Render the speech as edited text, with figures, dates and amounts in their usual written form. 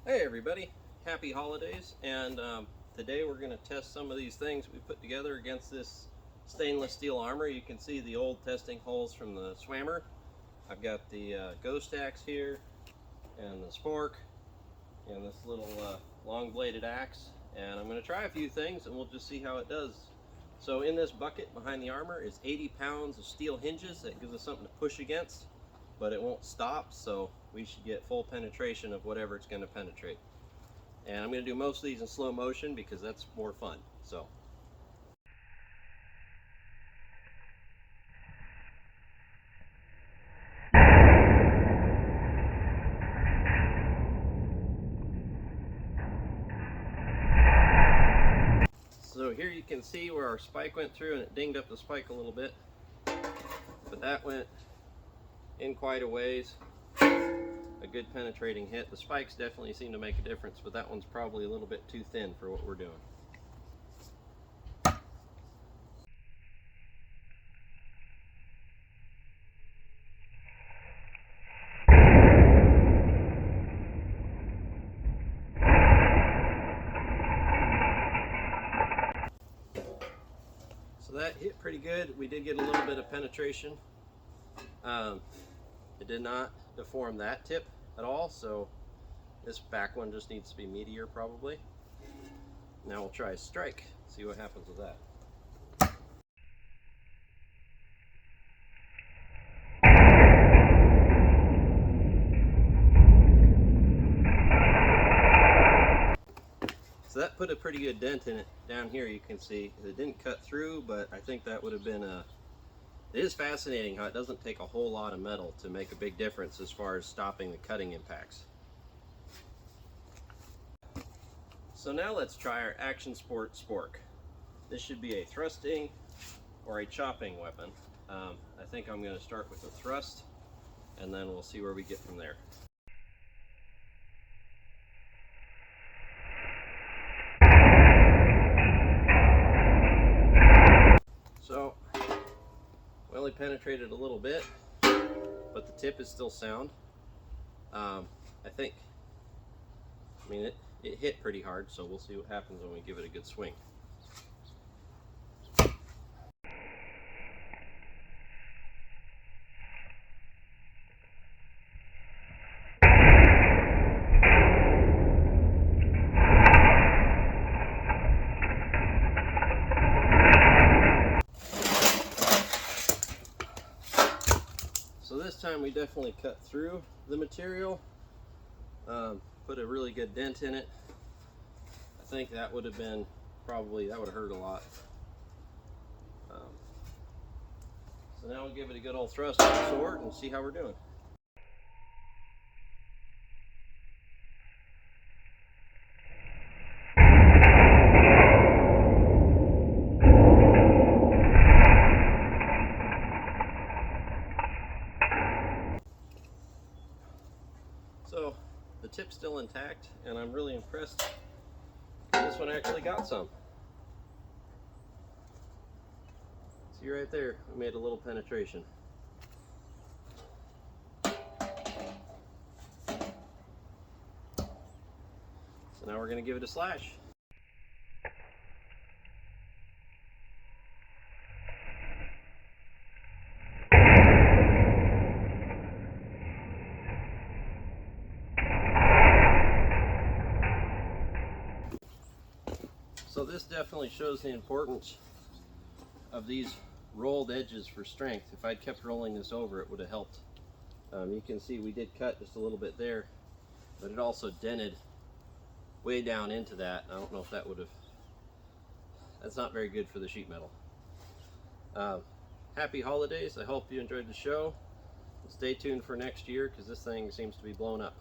Hey everybody, happy holidays, and today we're going to test some of these things we put together against this stainless steel armor. You can see the old testing holes from the swammer. I've got the ghostAxe here, and the spork, and this little long bladed axe, and I'm going to try a few things and we'll just see how it does. So in this bucket behind the armor is 80 pounds of steel hinges. That gives us something to push against, but it won't stop, so we should get full penetration of whatever it's going to penetrate. And I'm going to do most of these in slow motion because that's more fun. So here you can see where our spike went through, and it dinged up the spike a little bit, but that went in quite a ways. A good penetrating hit. The spikes definitely seem to make a difference, but that one's probably a little bit too thin for what we're doing. So that hit pretty good. We did get a little bit of penetration. It did not deform that tip at all, so this back one just needs to be meatier probably. Now we'll try a strike, see what happens with that. So that put a pretty good dent in it. Down here you can see it didn't cut through, but I think that would have been a... It is fascinating how it doesn't take a whole lot of metal to make a big difference as far as stopping the cutting impacts. So now let's try our Action Spork. This should be a thrusting or a chopping weapon. I think I'm going to start with a thrust, and then we'll see where we get from there. So, we only penetrated a little bit, but the tip is still sound. I mean, it hit pretty hard, so we'll see what happens when we give it a good swing. So this time we definitely cut through the material, put a really good dent in it. I think that would have been probably, that would have hurt a lot. So now we'll give it a good old thrust with the sword and see how we're doing. So the tip's still intact, and I'm really impressed. This one actually got some. See right there, we made a little penetration. So now we're going to give it a slash. So this definitely shows the importance of these rolled edges for strength. If I'd kept rolling this over, it would have helped. You can see we did cut just a little bit there, but it also dented way down into that. I don't know if that would have... That's not very good for the sheet metal. Happy holidays. I hope you enjoyed the show. Stay tuned for next year because this thing seems to be blown up.